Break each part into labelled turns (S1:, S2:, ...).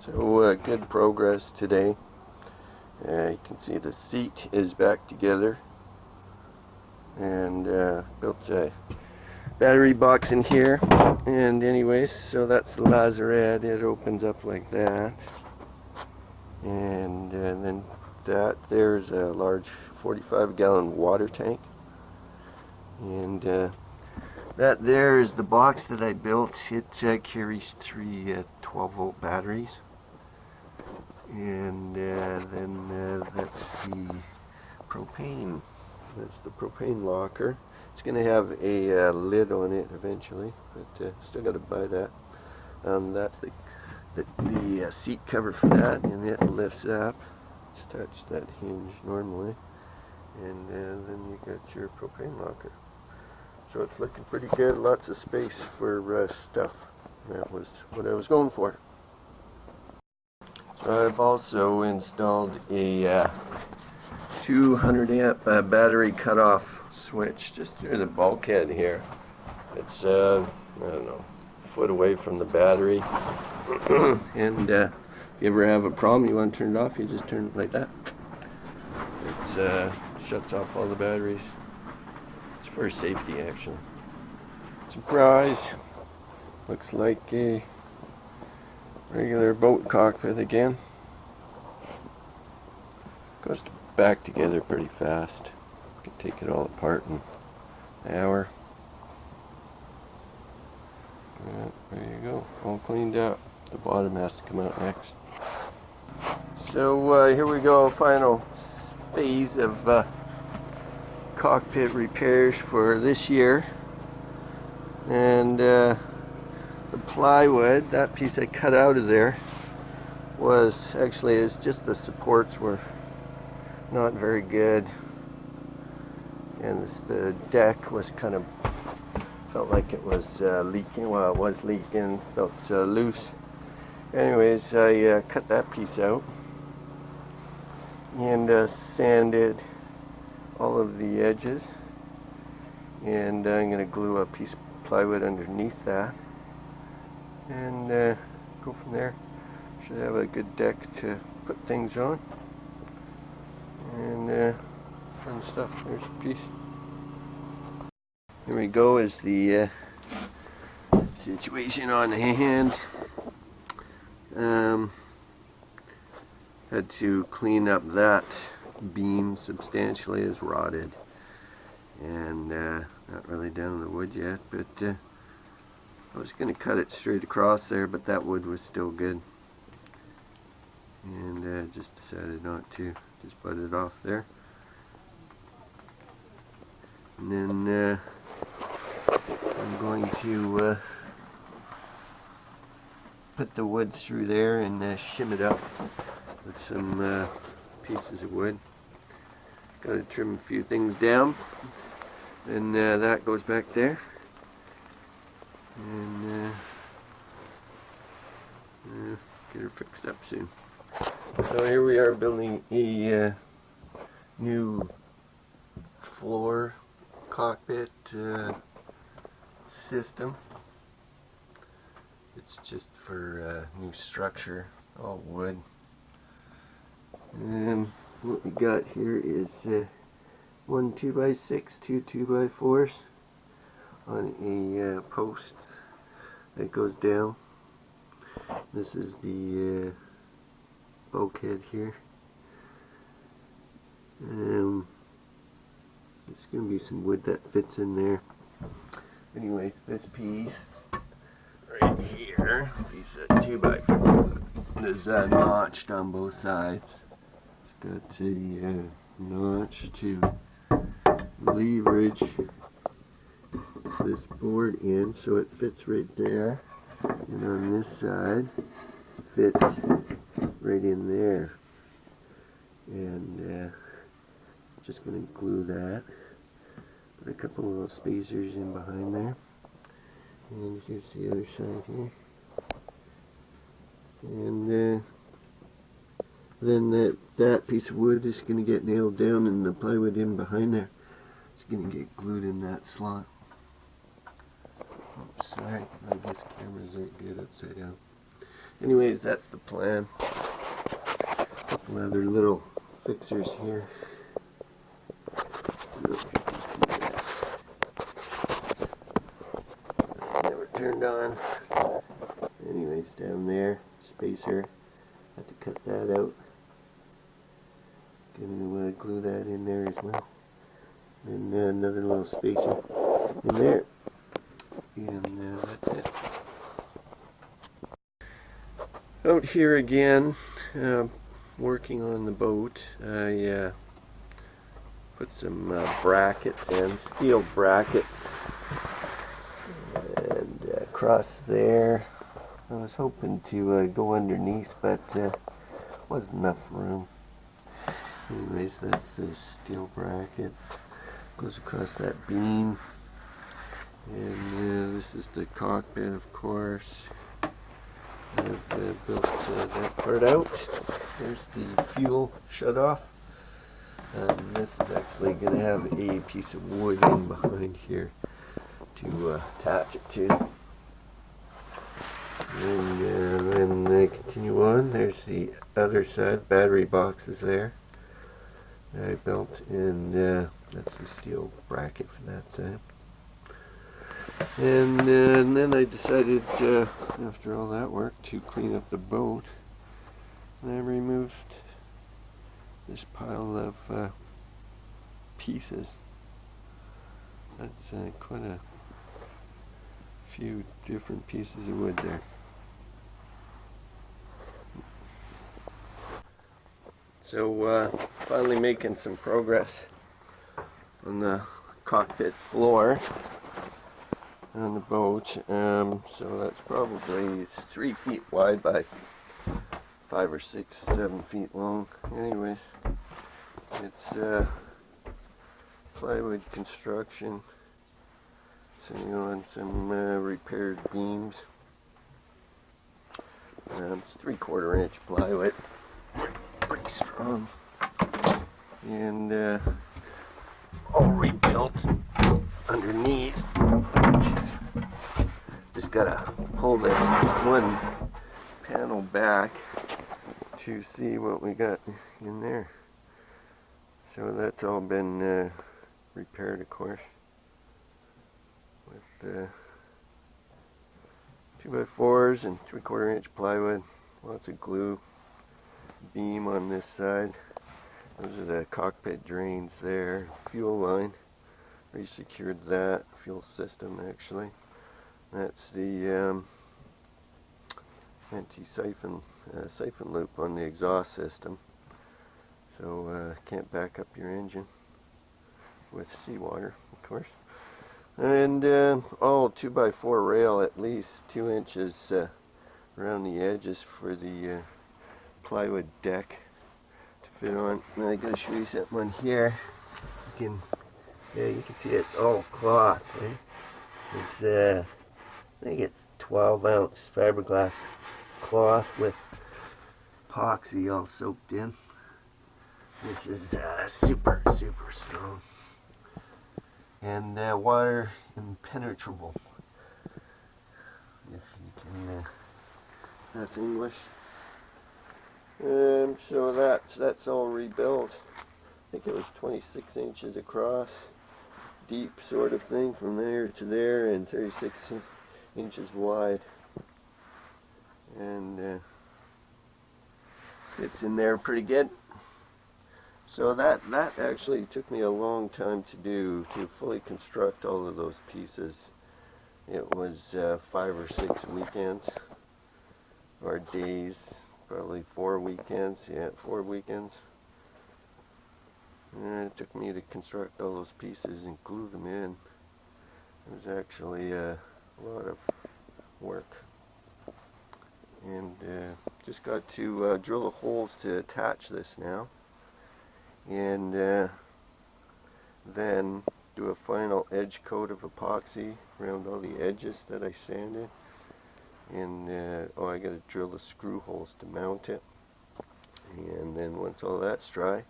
S1: So good progress today. You can see the seat is back together, and built a battery box in here. And anyways, so that's the lazarette. It opens up like that, and then there's a large 45-gallon water tank, and that there is the box that I built. It carries three 12-volt batteries. And then that's the propane. That's the propane locker. It's going to have a lid on it eventually, but still got to buy that. That's the seat cover for that, and it lifts up. Just touch that hinge normally, and then you got your propane locker. So it's looking pretty good. Lots of space for stuff. That was what I was going for. So I've also installed a 200 amp battery cutoff switch just through the bulkhead here. It's I don't know, a foot away from the battery. And if you ever have a problem, you want to turn it off, you just turn it like that. It shuts off all the batteries. It's for safety, actually. Surprise! Looks like a regular boat cockpit again. Goes back together pretty fast. You can take it all apart in an hour. Yeah, there you go, all cleaned up. The bottom has to come out next. So here we go, final phase of cockpit repairs for this year. And the plywood, that piece I cut out of there, is just the supports were not very good, and the deck was felt like it was leaking. Well, it was leaking, felt loose. Anyways, I cut that piece out and sanded all of the edges, and I'm going to glue a piece of plywood underneath that, and go from there. Should have a good deck to put things on, and fun stuff. There's a piece. Here we go, is the situation on hand. Had to clean up that beam substantially. Is rotted, and not really down to the wood yet, but I was going to cut it straight across there, but that wood was still good, and just decided not to. Just butt it off there, and then I'm going to put the wood through there and shim it up with some pieces of wood. Got to trim a few things down, and that goes back there, and get her fixed up soon. So here we are building a new floor cockpit system. It's just for new structure, all wood. What we got here is one 2x6, two 2x4s on a post that goes down. This is the bulkhead here. There's going to be some wood that fits in there. Anyways, this piece right here, piece of 2x4, is notched on both sides. It's got a notch to leverage this board in, so it fits right there, and on this side fits right in there, and just going to glue that. Put a couple of little spacers in behind there, and here's the other side here, and then that piece of wood is going to get nailed down, and the plywood in behind there is going to get glued in that slot. Oops, sorry, I guess cameras aren't good upside down. anyways, that's the plan. A couple other little fixers here. I don't know if you can see that. Never turned on. Anyways, down there, spacer. Had to cut that out. Gonna glue that in there as well. And another little spacer in there. And that's it. Out here again, working on the boat. I put some brackets in, steel brackets, and across there. I was hoping to go underneath, but wasn't enough room. Anyways, that's the steel bracket. Goes across that beam. And this is the cockpit, of course. I've built that part out. There's the fuel shut off. This is actually going to have a piece of wood in behind here to attach it to. And then I continue on. There's the other side, battery boxes there that I built, and that's the steel bracket for that side. And then I decided, after all that work, to clean up the boat. And I removed this pile of pieces. That's quite a few different pieces of wood there. So finally making some progress on the cockpit floor on the boat. So that's probably 3 feet wide by 5 or 6, 7 feet long. Anyways, it's plywood construction, sitting on some repaired beams. It's 3/4 inch plywood, pretty strong, and all rebuilt underneath. Just gotta pull this one panel back to see what we got in there. So that's all been repaired, of course, with 2x4s and 3/4 inch plywood, lots of glue, beam on this side. Those are the cockpit drains there, fuel line, resecured that, fuel system actually. That's the anti-siphon siphon loop on the exhaust system, so can't back up your engine with seawater, of course. And all 2x4 rail, at least 2 inches around the edges for the plywood deck to fit on. And I gotta show you something on here. You can see it's all cloth, right? It's I think it's 12-ounce fiberglass cloth with epoxy all soaked in. This is super strong and water impenetrable, if you can. That's English. So that's all rebuilt. I think it was 26 inches across, deep sort of thing from there to there, and 36 inches wide, and fits in there pretty good. So that actually took me a long time to do, to fully construct all of those pieces. It was 5 or 6 weekends, or days, probably 4 weekends, yeah, 4 weekends. And it took me to construct all those pieces and glue them in. It was actually a lot of work. And just got to drill the holes to attach this now. And then do a final edge coat of epoxy around all the edges that I sanded. And I got to drill the screw holes to mount it. And then once all that's dry,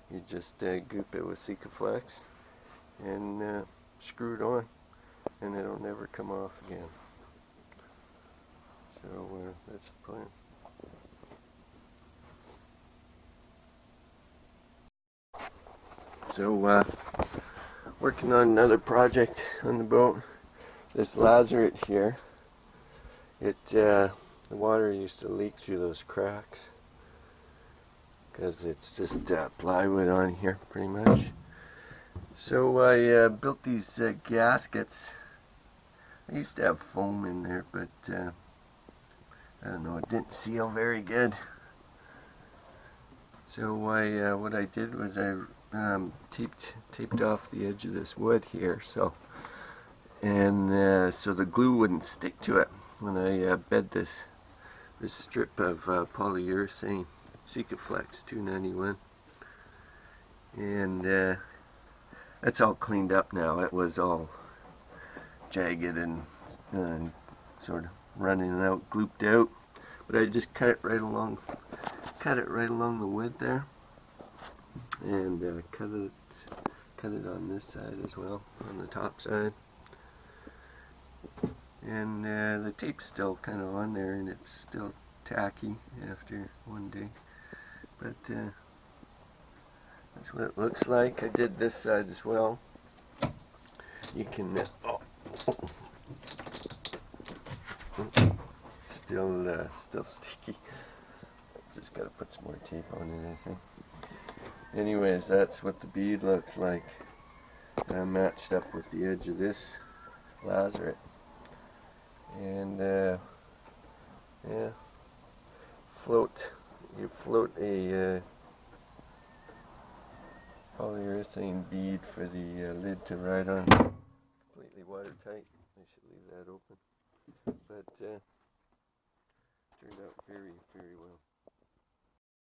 S1: you just goop it with Sikaflex and screw it on, and it'll never come off again. So that's the plan. So working on another project on the boat. This lazaret here, the water used to leak through those cracks because it's just plywood on here pretty much. So I built these gaskets. I used to have foam in there, but I don't know, it didn't seal very good. So what I did was I taped off the edge of this wood here, so the glue wouldn't stick to it when I bed this strip of polyurethane Sikaflex 291, and that's all cleaned up now. It was all jagged and sort of running out, glooped out, but I just cut it right along the wood there, and cut it on this side as well, on the top side. And the tape's still kind of on there, and it's still tacky after one day, but that's what it looks like. I did this side as well. You can still sticky. Just gotta put some more tape on it, I think. Anyways, that's what the bead looks like, matched up with the edge of this lazaret. And yeah, you float a polyurethane bead for the lid to ride on. Completely watertight. I should leave that open, but turned out very, very well.